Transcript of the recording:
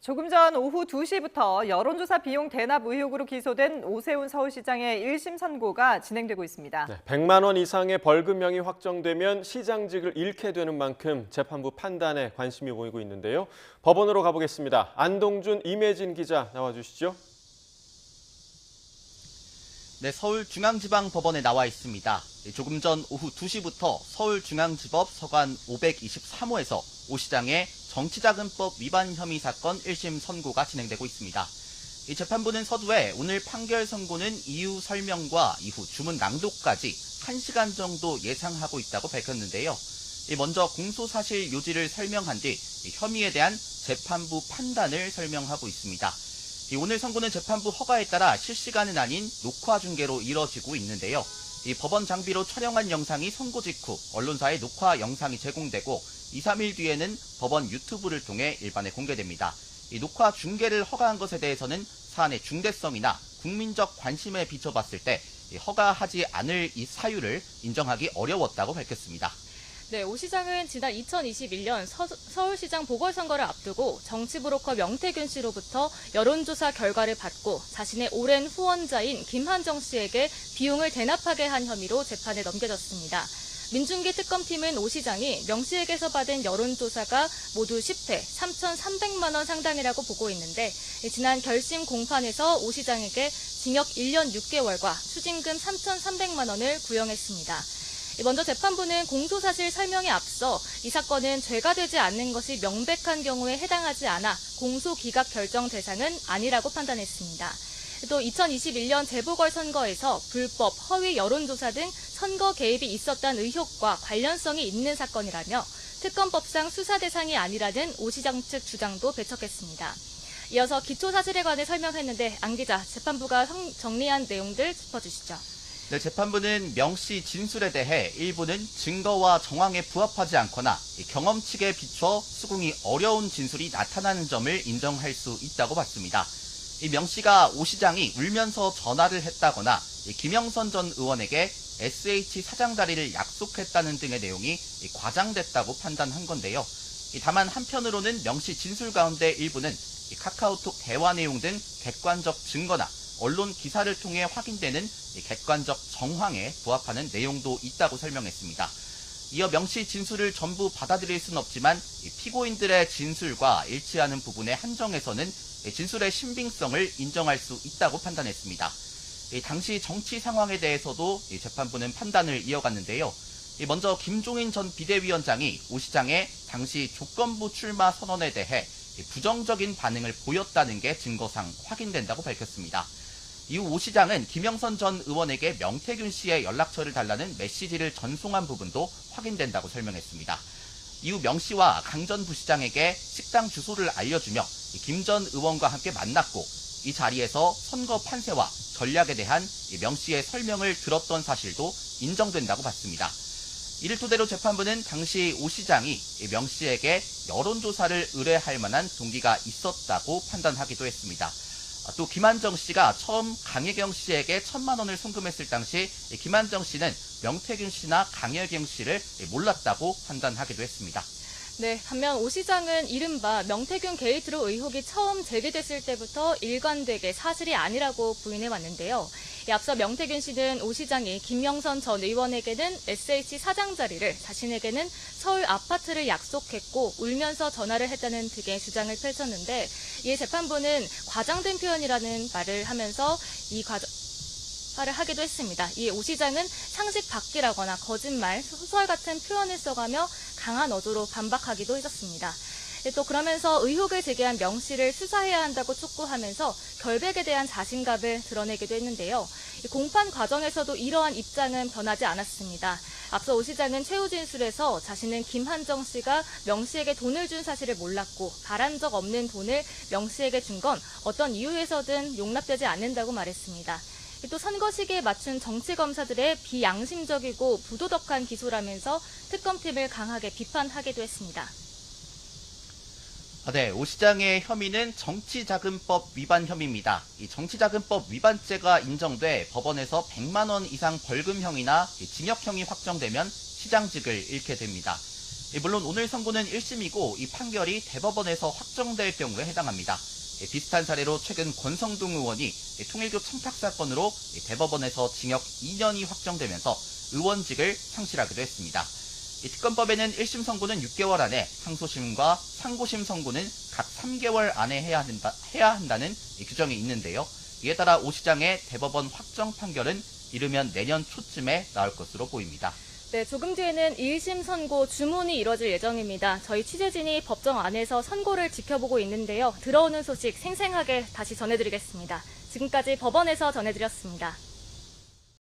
조금 전 오후 2시부터 여론조사 비용 대납 의혹으로 기소된 오세훈 서울시장의 1심 선고가 진행되고 있습니다. 네, 100만 원 이상의 벌금형이 확정되면 시장직을 잃게 되는 만큼 재판부 판단에 관심이 모이고 있는데요. 법원으로 가보겠습니다. 안동준, 임혜진 기자 나와주시죠. 네, 서울중앙지방법원에 나와 있습니다. 조금 전 오후 2시부터 서울중앙지법 서관 523호에서 오 시장의 정치자금법 위반 혐의 사건 1심 선고가 진행되고 있습니다. 이 재판부는 서두에 오늘 판결 선고는 이유 설명과 이후 주문 낭독까지 1시간 정도 예상하고 있다고 밝혔는데요. 먼저 공소사실 요지를 설명한 뒤 혐의에 대한 재판부 판단을 설명하고 있습니다. 오늘 선고는 재판부 허가에 따라 실시간은 아닌 녹화 중계로 이뤄지고 있는데요. 법원 장비로 촬영한 영상이 선고 직후 언론사에 녹화 영상이 제공되고 2, 3일 뒤에는 법원 유튜브를 통해 일반에 공개됩니다. 녹화 중계를 허가한 것에 대해서는 사안의 중대성이나 국민적 관심에 비춰봤을 때 허가하지 않을 이 사유를 인정하기 어려웠다고 밝혔습니다. 네, 오 시장은 지난 2021년 서울시장 보궐선거를 앞두고 정치브로커 명태균 씨로부터 여론조사 결과를 받고 자신의 오랜 후원자인 김한정 씨에게 비용을 대납하게 한 혐의로 재판에 넘겨졌습니다. 민중기 특검팀은 오 시장이 명 씨에게서 받은 여론조사가 모두 10회 3,300만 원 상당이라고 보고 있는데 지난 결심 공판에서 오 시장에게 징역 1년 6개월과 추징금 3,300만 원을 구형했습니다. 먼저 재판부는 공소사실 설명에 앞서 이 사건은 죄가 되지 않는 것이 명백한 경우에 해당하지 않아 공소기각 결정 대상은 아니라고 판단했습니다. 또 2021년 재보궐선거에서 불법, 허위 여론조사 등 선거 개입이 있었다는 의혹과 관련성이 있는 사건이라며 특검법상 수사 대상이 아니라는 오 시장 측 주장도 배척했습니다. 이어서 기초사실에 관해 설명했는데 안 기자, 재판부가 정리한 내용들 짚어주시죠. 네, 재판부는 명 씨 진술에 대해 일부는 증거와 정황에 부합하지 않거나 경험칙에 비춰 수긍이 어려운 진술이 나타나는 점을 인정할 수 있다고 봤습니다. 명 씨가 오 시장이 울면서 전화를 했다거나 김영선 전 의원에게 SH 사장 자리를 약속했다는 등의 내용이 과장됐다고 판단한 건데요. 다만 한편으로는 명 씨 진술 가운데 일부는 카카오톡 대화 내용 등 객관적 증거나 언론 기사를 통해 확인되는 객관적 정황에 부합하는 내용도 있다고 설명했습니다. 이어 명 씨 진술을 전부 받아들일 수는 없지만 피고인들의 진술과 일치하는 부분에 한정해서는 진술의 신빙성을 인정할 수 있다고 판단했습니다. 당시 정치 상황에 대해서도 재판부는 판단을 이어갔는데요. 먼저 김종인 전 비대위원장이 오 시장의 당시 조건부 출마 선언에 대해 부정적인 반응을 보였다는 게 증거상 확인된다고 밝혔습니다. 이후 오 시장은 김영선 전 의원에게 명태균 씨의 연락처를 달라는 메시지를 전송한 부분도 확인된다고 설명했습니다. 이후 명 씨와 강 전 부시장에게 식당 주소를 알려주며 김 전 의원과 함께 만났고 이 자리에서 선거 판세와 전략에 대한 명 씨의 설명을 들었던 사실도 인정된다고 봤습니다. 이를 토대로 재판부는 당시 오 시장이 명 씨에게 여론조사를 의뢰할 만한 동기가 있었다고 판단하기도 했습니다. 또 김한정 씨가 처음 강혜경 씨에게 1,000만 원을 송금했을 당시 김한정 씨는 명태균 씨나 강혜경 씨를 몰랐다고 판단하기도 했습니다. 네, 반면 오 시장은 이른바 명태균 게이트로 의혹이 처음 제기됐을 때부터 일관되게 사실이 아니라고 부인해왔는데요. 앞서 명태균 씨는 오 시장이 김영선 전 의원에게는 SH 사장 자리를, 자신에게는 서울 아파트를 약속했고 울면서 전화를 했다는 등의 주장을 펼쳤는데 이에 재판부는 과장된 표현이라는 말을 하면서 화를 하기도 했습니다. 이에 오 시장은 상식 밖이라거나 거짓말, 소설 같은 표현을 써가며 강한 어조로 반박하기도 했었습니다. 또 그러면서 의혹을 제기한 명 씨를 수사해야 한다고 촉구하면서 결백에 대한 자신감을 드러내기도 했는데요. 공판 과정에서도 이러한 입장은 변하지 않았습니다. 앞서 오 시장은 최후 진술에서 자신은 김한정 씨가 명 씨에게 돈을 준 사실을 몰랐고 바란 적 없는 돈을 명 씨에게 준 건 어떤 이유에서든 용납되지 않는다고 말했습니다. 또 선거 시기에 맞춘 정치검사들의 비양심적이고 부도덕한 기소라면서 특검팀을 강하게 비판하기도 했습니다. 네, 오 시장의 혐의는 정치자금법 위반 혐의입니다. 이 정치자금법 위반죄가 인정돼 법원에서 100만 원 이상 벌금형이나 징역형이 확정되면 시장직을 잃게 됩니다. 물론 오늘 선고는 1심이고 이 판결이 대법원에서 확정될 경우에 해당합니다. 비슷한 사례로 최근 권성동 의원이 통일교 청탁 사건으로 대법원에서 징역 2년이 확정되면서 의원직을 상실하기도 했습니다. 특검법에는 1심 선고는 6개월 안에, 항소심과 상고심 선고는 각 3개월 안에 해야 한다는 규정이 있는데요. 이에 따라 오 시장의 대법원 확정 판결은 이르면 내년 초쯤에 나올 것으로 보입니다. 네, 조금 뒤에는 1심 선고 주문이 이뤄질 예정입니다. 저희 취재진이 법정 안에서 선고를 지켜보고 있는데요. 들어오는 소식 생생하게 다시 전해드리겠습니다. 지금까지 법원에서 전해드렸습니다.